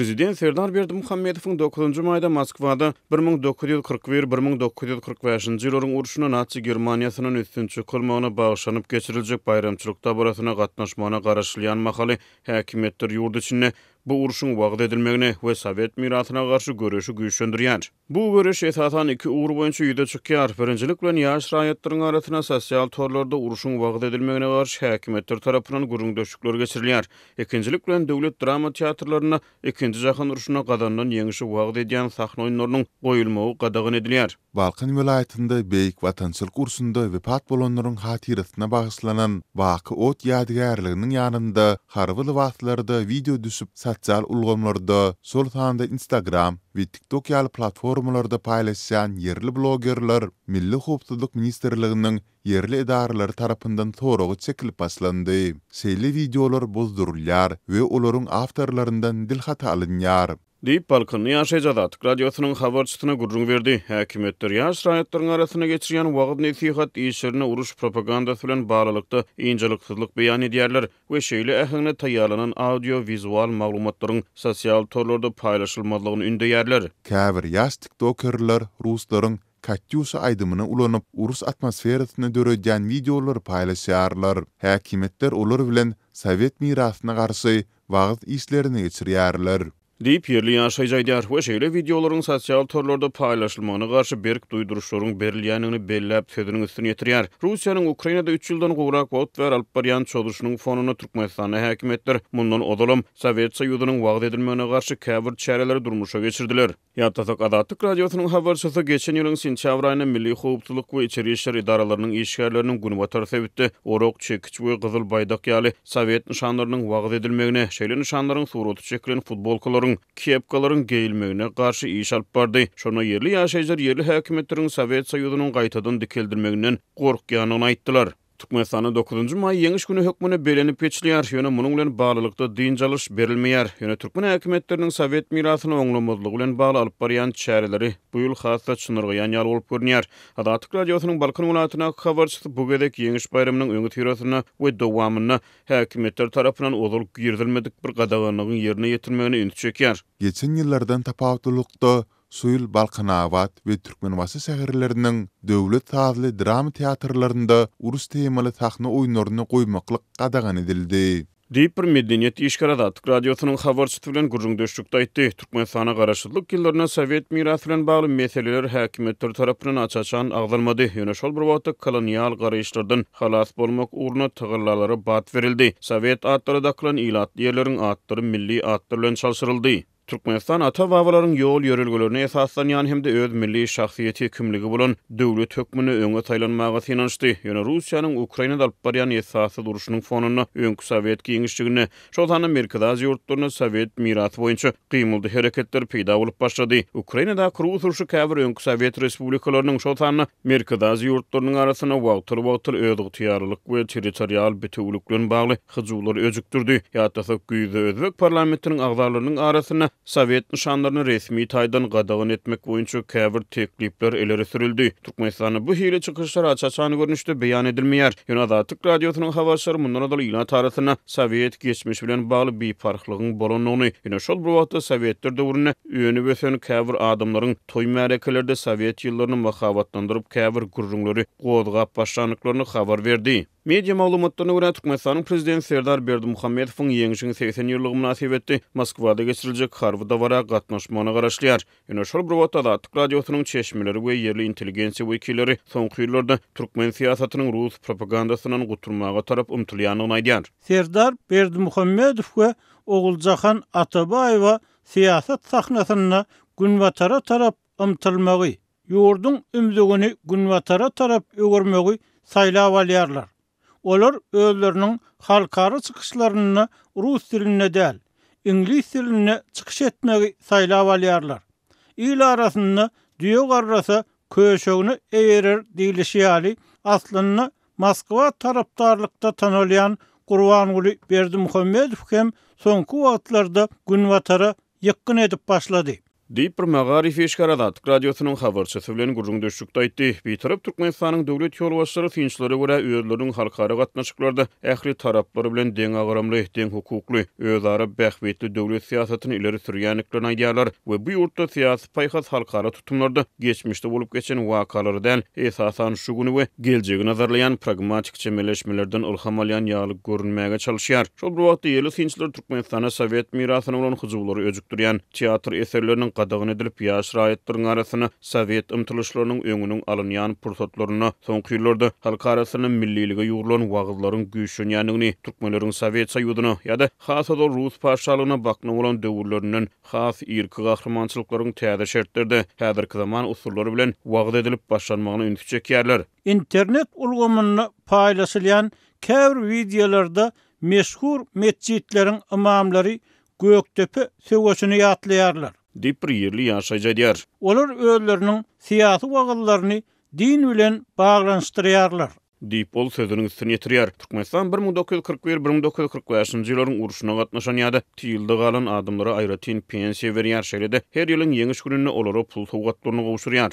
Prezident Serdar Berdimuhammedowyň 9-njy maýda Moskwada 1941-1945 ýyllaryň urşuna Nazi Germaniýasynyň üstünçi kılmagyna bagyşlanyp geçiriljek bayramçylykda burasyna gatnaşmagyna garaşylýan mahaly häkimetler ýurt içinde bu urşun wagt edilmegine we Sowet mirasyna garşy göreşi güýçlendirýär. Bu göreş esasan iki ugur boýunça ýüze çykýar. Birinjilik bilen ýaş raýatlaryň arasyna sosial torlarda urşun wagt edilmegine garşy häkimetler tarapyndan gürüňdeşikler geçirilýär. Ikinjilik bilen döwlet drama teatrlaryna ikinji jahan urşuna gadandan ýeňişi wagt edýän sahna oýunlarynyň goýulmagy gadagyn edilýär. Balkan vilayetinde beýik watançylyk ursunda wepat bolanlaryň hatirasyna bagyşlanan Waky ot ýadygärliginiň ýanynda harby wagtlarda video düşüp sosial ulgamlarda, sol sanda Instagram we TikTok ýaly platformalarda paýlaşan yerli blogerler Milli Howpsuzlyk Ministrliginiň yerli edaralary tarapyndan soragy çekilip başlandy. Şeýle videolar bozdurulýar we olaryň awtorlaryndan dilhata alynýar. Diýip Balkan ýaşaýjak Atyk radiosynyň habarçysyna gurrun berdi. Häkimetler ýaş raýatlaryň arasyna geçirýän wagt nesihat işlerine uruş propagandasy bilen baglanykda injeliksyzlyk beýan edýärler we şeýle ähine taýýarlanan audio-wizual maglumatlaryň sosial torlarda paýlaşylmalygyny ündäýärler. Käbir ýaş TikTokerler ruslaryň Katyusha aýdymyna ulanyp urus atmosferasyna döredýän videolar paýlaşýarlar. Häkimetler olar bilen Sowet mirasyna garşy wagt işlerini geçirýärler. Diýip ýerli ýaşaýjak we şeýle videolaryň sosial torlarda paýlaşylmagyna garşy berk duýduruşlaryň berilýänini belläp sözüniň üstüne ýetirýär. Russiýanyň Ukrainada 3 ýyldan gowrak wagt we alyp barýan çoluşynyň fonuny Türkmenistana häkimetler mundan odalam Sowet Soýuzynyň wagt edilmegine garşy käbir çäreleri durmuşa geçirdiler. Ýatasak Atyk radiosynyň habarçysy geçen ýylyň sentýabr aýyna Milli Howpsuzlyk we Içeri işler idaralarının işgärleriniň günbatar sebäpli orok çekiç we gyzyl baýdak ýaly Sowet nyşanlarynyň wagt edilmegine, şeýle nyşanlaryň suraty çekilen futbolkalaryň, kepkalaryň geýilmegine garşy iş alyp bardy. Şonu yerli ýaşaýjylar yerli häkimetleriň Sowet Soýuzynyň gaýtadan dikildirmeginden gorkýanyny aýtdylar. Türkmenistanyň 9-njy maý ýeňiş güni hökmüne belenip geçilýär. Ýöne munyň bilen baglykda diňjalış berilmeýär. Ýöne türkmen häkimetleriniň Sowet mirasyny oňlamazlygy bilen bagly alyp barýan çäreleri bu ýyl hasda çynyrgyan ýaly bolup görünýär. Atyk radiosynyň Balkan welaýatyna habarçysy bu gedek ýeňiş bayramynyň öňü ýyrasyna we dowamyna häkimetler tarapyndan odulyp girdilmedik bir gadaganyň ýerine ýetirmegine ünt çekýär. Geçen ýyllardan tapawutlykda Suýul Balkanawat we Türkmenwasy şäherleriniň döwlet taýly drama teatrlarynda urus temaly sahna oýunlaryny goýmaklyk gadagan edildi. Diýip bir medeniýet işgärä Atyk radiosynyň habarçysy bilen gurrundeşikde aýtdy. Türkmenistana garaşylyk ýyllaryna Sowet mirasy bilen bagly meseleler häkimetler tarapyndan açaçan agdalmady. Ýöne şol bir wagtda kolonial garaýşlardan halas bolmak uğruna tygyrlalary bat berildi. Sowet adlary dakylan ilatly ýerleriň adlary milli adlar bilen çalşyryldy. Türkmenistan ata-babalaryň ýol ýörelgelerine esaslanýan hemde öz milli şahsiýeti kimligi bolan döwlet hökmüne öňe taýlanmagy synançdy. Ýöne Russiýanyň Ukrainada alyp barýan esasy duruşynyň fonuny öňkü Sowet giňişçiligine, şolany merkezi ýurtlaryna Sowet mirasy boýunça gymyldy hereketler peýda bolup başlady. Ukrainada Rus urşy käbir öňkü Sowet respublikalarynyň şolany merkezi ýurtlarynyň arasyna wagtyr öz ýygytýarlyk we territorial bütünlük bilen bagly hyjylar öjükdirdi. Ýatasak güýde özbek parlamentiniň agzalarynyň arasyna Sowet nyşanlaryny resmi taýdan gadagyn etmek boýunça käbir teklipler eleri sürildi. Türkmenistanyň bu hile çykyşlary açaçan görnüşde beýan edilmeýär. Ýöne Atyk radiosynyň habarçylary mundan da ýyla tarasyna Sowet geçmiş bilen bagly beýparklygyň bolanyny, ýöne şol bir wagtda Sowetler döwrüne öňe besen käbir adamlaryň toý märekelerde Sowet ýyllaryny mahawatlandyryp käbir gurrunlary gozgap başlanyklaryny habar berdi. Media maglumatlaryna görä Türkmenistanyň prezidenti Serdar Berdimuhammedowyň ýeňişiň 80 ýyllygy münasibetli Moskwada geçiriljek harby dawara gatnaşmagyna garaşlýar. Ýöne şol bir wagtda Atyk radiosynyň çeşmeleri we yerli intelligensiýa wekilleri soňky ýyllarda türkmen siýasatynyň rus propagandasynyň guturmaga tarap umtylýanyny aýdýar. Serdar Berdimuhammedow we Oguljahan Atabaýewa siýasat sahnasyna günbatara tarap umtylmagy, ýurduň ümdügini günbatara tarap öwürmegi saýlap alýarlar. Olar özleriniň halkara çykyşlaryny rus diline däl, ingilis diline çykyş etmegi saýlap alýarlar. İl arasynda düýe garrasa köşegini eýerer diýilýär. Aslynda Moskwa tarapdarlykda tanalýan Gurbanuly Berdimuhammedow hem soňky wagtlarda günbatara ýakyn edip başlady. Diýip bir magarif eşgaradat radiosynyň habarçysy bilen gurrun döşükde aýtdy. Bir tarap Türkmenistanyň döwlet ýol başçylary tynçlara görä özleriň halkara gatnaşyklarda ähli taraplary bilen deň agaramly, deň hukukly, özara bähbetli döwlet siýasatyny ileri sürýänliklerini aýdýarlar we bu ýurtda siýasy paýhas halkara tutumlarda geçmişde bolup geçen wakalary däl, esasan şu güni we geljegi nazarlayan pragmatik çemeleşmelerden ilham alýan ýaly görünmäge çalışýar. Şol bir wagtda ýeli tynçlar Türkmenistana Sowet mirasyny bolan huzurlary öjükdirýän teatr eserleriniň qadağan edilip ýaş raýatlaryň arasyna Sowet ymtylşlarynyň öňüniň alynýan pursatlaryna soňky ýyllarda halk arasyna millilige ýurulan wagtlaryň güýçlenýändigini, türkmenleriň Sowet Soýuzyna ýa-da hasada Rus paşalygyna bakna bolan döwürlerinden has irki gahrymançylyklaryň täze şertlerde häzirki zaman usullary bilen wagt edilip başlanmagyny üntü çekýärler. İnternet ulgamyny paýlaşylýan käbir videolarda meşhur mescitleriň imamlary Göktepe söwüşini ýatlaýarlar. Diýip bir ýerli ýaşaýjadýar. Olar özleriniň siýasy wagtlaryny din bilen baglanşdyrýarlar. Diýip ol sözüniň üstüne ýetirýär. Türkmenistan 1941-1945-nji ýylaryň uruşuna gatnaşan ýa-da tyýyldy galan adamlara aýratyn pensiýa berýär şeýle-de her ýylyň ýeňiş gününe olara pul sowgatlaryny gowşurýar.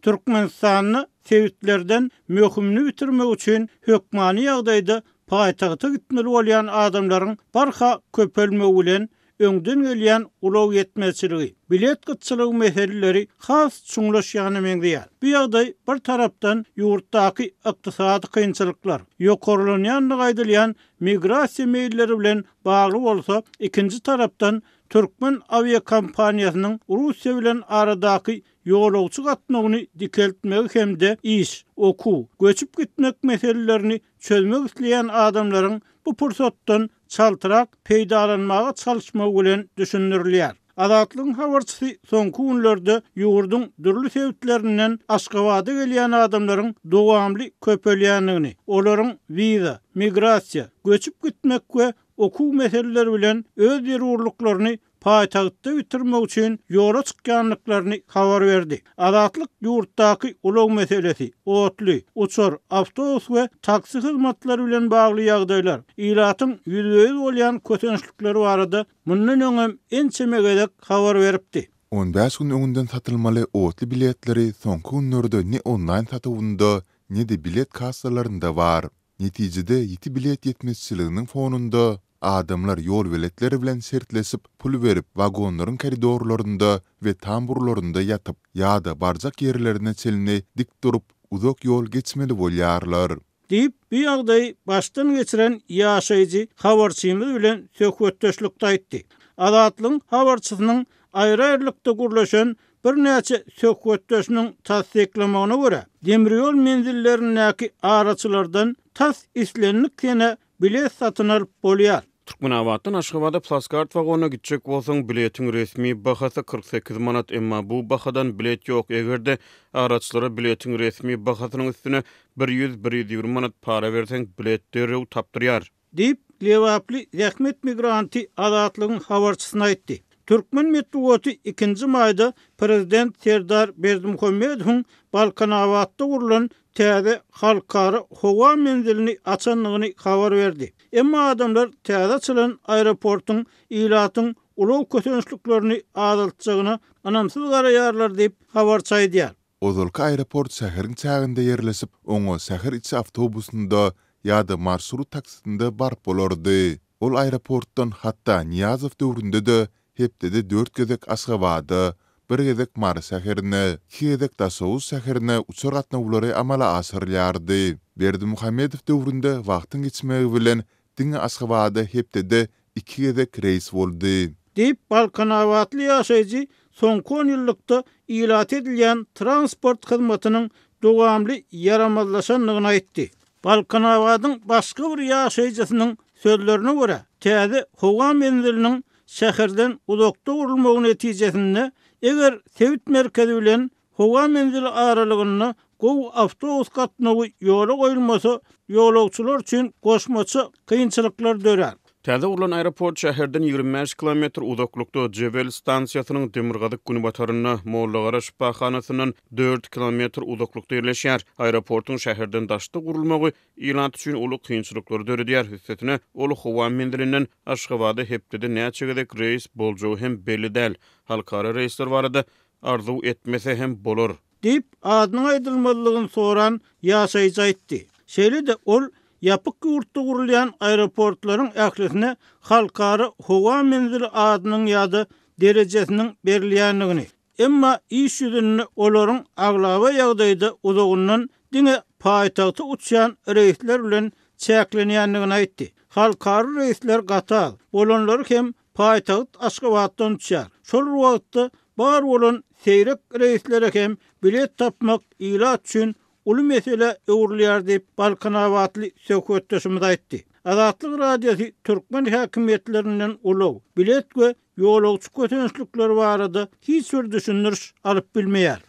Türkmenistanyny sevitlerden möhümini bitirmek üçin hökmany ýagdaýda paýtagta gitmeli bolýan adamlaryň barha köpelmegi bilen öňden gelýän ulaw ýetmezçiligi, bilet gytçylygy meseleleri has çuňlaşýany meňzeýär. Bu ýagdaý bir tarapdan ýurtdaky ykdysady kynçylyklar, ýokarlanýanlygy aýdylýan migrasiýa meýilleri bilen bagly bolsa, ikinji tarapdan Türkmen aviakompaniýasynyň Russiýa bilen aradaky ýolagçy gatnagyny dikeltmegi hemde iş, oku, göçüp gitmek meselelerini çözmek isleýän adamlaryň bu pursatdan çaltyrak peýdalanmaga çalışmagy bilen düşündirilýär. Azatlygyň habarçysy soňky günlerde ýurduň dürli sebeplerinden Aşgabatda gelýän adamlaryň dowamly köpelýänligini, olaryň wiza, migrasiýa, göçüp gitmek we oku meseleleri bilen öz ýerurlyklaryny paýtagtda bitirmek üçin ýola çykýanlyklaryny habar berdi. Azatlyk ýurtdaky ulaw meselesi, otly, uçar, awtobus we taksi hyzmatlary bilen bagly ýagdaýlar, ýylatyň ýüzüňiz bolýan kötençlikleri barada mundan öňem ençemegedek habar beripdi. 15 gün öňünden satylmaly otly biletleri soňky günlerde ne online satywynda, ne de bilet kassalarynda bar. Netijede ýeti bilet ýetmezçiliginiň fonunda adamlar ýol biletleri bilen sertlesip pul berip wagonlaryň koridorlarynda we tamburlarynda ýatyp ýa-da barjak ýerlerine çelini dik durup uzak ýol geçmeli bolýarlar. Diýip bu ýagdaýy başdan geçiren ýaşaýjy habarçymyz bilen söhbetdeşlikde aýtdy. Azatlygyň habarçysynyň aýry-aýrylykda gurlaşan bir näçe söhbetdeşiniň tasdiklamagyna görä, demirýol menzillerindäki araçylardan tas islenlik kene bilet satyn alyp bolýar. Türkmenabatdan Aşgabatda plaskart wagona gitjek bolsaň biletiň resmi bahasy 48 manat, emma bu bahadan bilet ýok. Egerde araçlara biletiň resmi bahasynyň üstüne 100-120 manat para berseň bilet derrew tapdyrýar. Diýip Lewaply Zähmet migranty azatlygyň habarçysyna aýtdy. Türkmen medeniýeti 2-nji maýda prezident Serdar Berdimuhammedowyň Balkanabatda gurulan täze halkara howa menzilini açanlygyny habar berdi. Emma adamlar täze açylan aeroportyň ýylatyň ulaw kötençliklerini azaltjagyna anamsyz garaýarlar diýip habarçy aýdýar. Ozolky aeroport şäheriň çäginde ýerleşip, oňa şäher içi awtobusunda ýa-da marşrut taksisinde barp bolardy. Ol aeroportdan hatda Niýazow döwründe de hepde 4 gezek Aşgabatda, 1 gezek Mary şäherine, 2 gezek Daşowuz şäherine uçar gatnawlary amala asyrylýardy. Berdimuhammedow döwründe wagtyň geçmegi bilen diňe Aşgabatda hepde 2 gezek reis boldy. Diýip Balkanabatly ýaşaýjy soňky 10 ýyllykda ýylat edilýän transport hyzmatynyň dowamly yaramazlaşanlygyny aýtdy. Balkanabatyň başga bir ýaşaýjysynyň sözlerine görä, täze howa menziliniň şäherden uzakda gurulmagy netijesinde eger sevit merkezi bilen howa menzili aralygyny gow awtobus gatnawy ýola goýulmasa, ýolagçylar üçin goşmaça kynçylyklar dörer. Täze ulan aeroport şäherden 25 kilometr uzaklykda Jebel stansiýasynyň demirgazyk günbataryna Mollagara şypahanasynyň 4 kilometr uzaklykda ýerleşýär. Aeroportuň şäherden daşdy gurulmagy ýylant üçin uly kynçylyklary döredýär. Hüssetine ol howa mendilinden Aşgabatda hepdede näçegedek reis boljagy hem belli däl. Halkara reisler barada arzu etmese hem bolar. Dip adynyň aýdylmalygyny soran ýaşaýjy aýtdy. Şeýle-de ol yapık yurtda gurulýan aeroportlaryň ählisine halkary howa menzili adynyň ýa-da derejesiniň berilýänligini, emma iş ýüzünde olaryň aglaba ýagdaýda uzagyndan diňe paýtagty uçýan reisler bilen çäklenýänligini aýtdy. Halkary reisler gatal, bolanlary hem paýtagyt Aşgabatdan uçýar. Şol wagtda bar bolan seýrek reislere hem bilet tapmak ýylat üçin uly mesele öwrülýär diýip Balkanawatly söhbetdeşimiz aýtdy. Azatlyk radiosu türkmen häkimetlerinden ulaw, bilet we ýolagçy kötünçlikleri barada hiç bir düşündiriş alyp bilmeýär.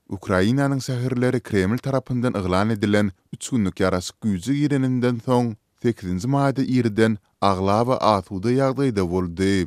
Ukrainanyň şäherleri Kreml tarapyndan yglan edilen 3 günlük ýaraşyk güýji gireninden soň 8-nji maýda ýerden aglaba atuda ýagdaýda boldy.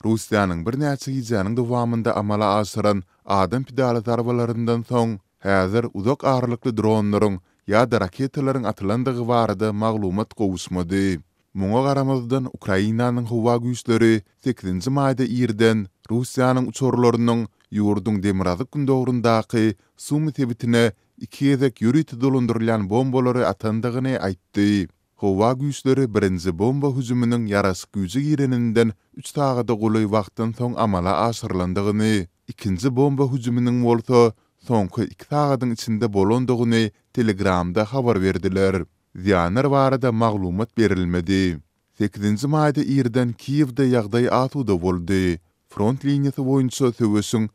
Russiýanyň bir näçe ýyjanyň dowamynda amala aşyran adam pidaly zarbalaryndan soň häzir uzak ağırlykly dronlaryň ýa-da raketalaryň atylandygy barada maglumat gowuşmady. Muňa garamazdan Ukrainanyň howa güýçleri 8-nji maýda ýerden Russiýanyň uçurlarynyň ýurduň demirazyk gündogrundaky sumy tebitine 2 ýezek ýürüti dolandyrylýan bombalary atandygyny aýtdy. Howa güýçleri birinji bomba hüjüminiň ýaraşyk güýji gireninden 3 sagada goly wagtdan soň amala aşyrylandygyny, ikinji bomba hüjüminiň bolsa soňky 2 sagadyň içinde bolandygyny Telegramda habar berdiler. Ziyanar barada maglumat berilmedi. 8-nji maýda ýerden Kiýewde ýagdaý atuda boldy. Front liniýasy boýunça söwüşiň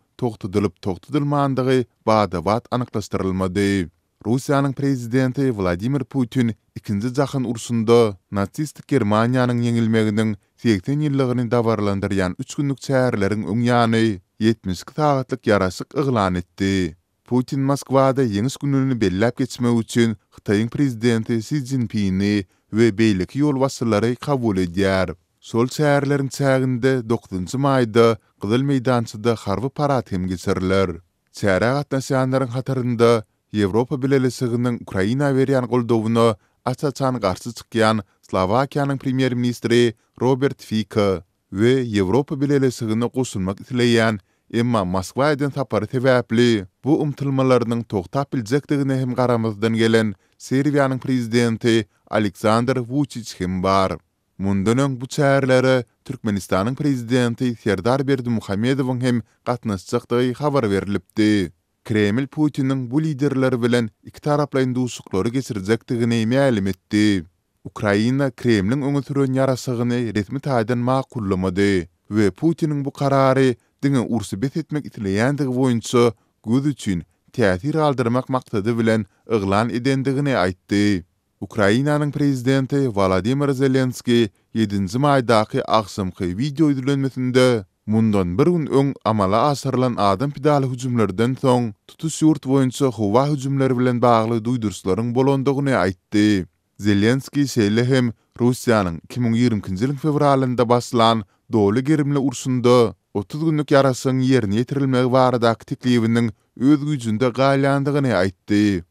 togtudylmandygy bada-bat anyklaşdyrylmady. Russiýanyň prezidenti Vladimir Putin ikinji jahyn urusunda natsistik Germaniýanyň ýeňilmeginiň 80 ýyllygyny dawarlandyrýan 3 günlük çäherleriň öňýany 72 sagatlyk ýaraşyk yglan etdi. Putin Moskwada ýeňiş gününi belläp geçmek üçin Xitoýyň prezidenti Xi Jinping'i we beýleki ýolbaşçylary kabul edýär. Sol çäherleriň çäginde 9-njy maýda Gyzyl meýdançyda harby parat hem geçiriler. Çäre gatnaşanlaryň hatarynda Ýewropa Birleşiginiň Ukraina berýän goldawyna açaçan garşy çykýan Slowakiýanyň premier ministri Robert Fico we Ýewropa Birleşigine goşulmak isleýän emma Moskwadan tapary sebäpli bu umtylmalarynyň togtap biljekdigine hem garamazdan gelen Serbiýanyň prezidenti Aleksandr Vučić hem bar. Mundan öň bu çäherlere Türkmenistanyň prezidenti Serdar Berdimuhamedowyň hem gatnaşjakdygy habar berilipdi. Kreml Putiniň bu liderler bilen iki taraplaryň duşuklary geçirjekdigini ma'lum etdi. Ukraina Kremliň öňe süren ýaraşygyny resmi taýdan makullamady we Putiniň bu karary diňe ursy bet etmek isleýändigi boýunça göz üçin täsir aldyrmak maksady bilen yglan edendigini aýtdy. Ukrainanyň prezidenti Volodymyr Zelenski 7-nji maýdaky akşamky video izlenmesinde mundan bir gün öň amala aşyrylan adam pidaly hüjümlerden soň tutuş ýurt boýunça howa hüjümleri bilen bagly duýdurşlaryň bolandygyny aýtdy. Zelenski şeýle hem Russiýanyň 2020-nji ýylyň fevralynda başlan doly gerimli urusunda 30 günlük ýaraşyň ýerine ýetirilmegi baradaky teklifiniň öz güýjünde galyandygyny aýtdy.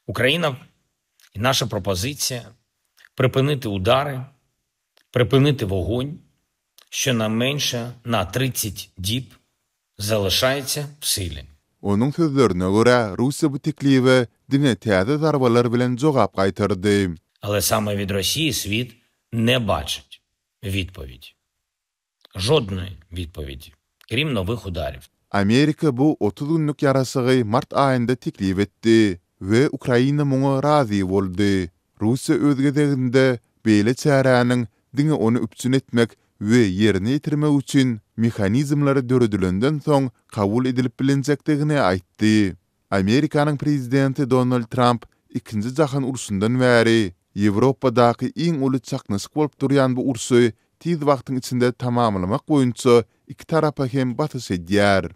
Україна і наша пропозиція припинити удари, припинити вогонь, щонайменше на 30 діб залишається в силі. Onuň sözlerine görä Russiýa bu teklife diňe täze zarbalar bilen jogap gaýtardy. Але саме від Росії світ не бачить відповіді. Жодної відповіді, крім нових ударів. Amerika bu 30 günlük ýaraşygy mart aýynda teklif etdi we Ukraina muňa razy boldy. Russiýa öz gezeginde beýle çäräniň diňe onu üpçün etmek we ýerine ýetirmek üçin mehanizmlary döredilenden soň kabul edilip bilinjekdigini aýtdy. Amerikanyň prezidenti Donald Trump ikinji jahyn urusundan bäri Ýewropadaky iň uly çaknaşyk bolup durýan bu urusy tiz wagtyň içinde tamamlamak boýunça iki tarapa hem batys edýär.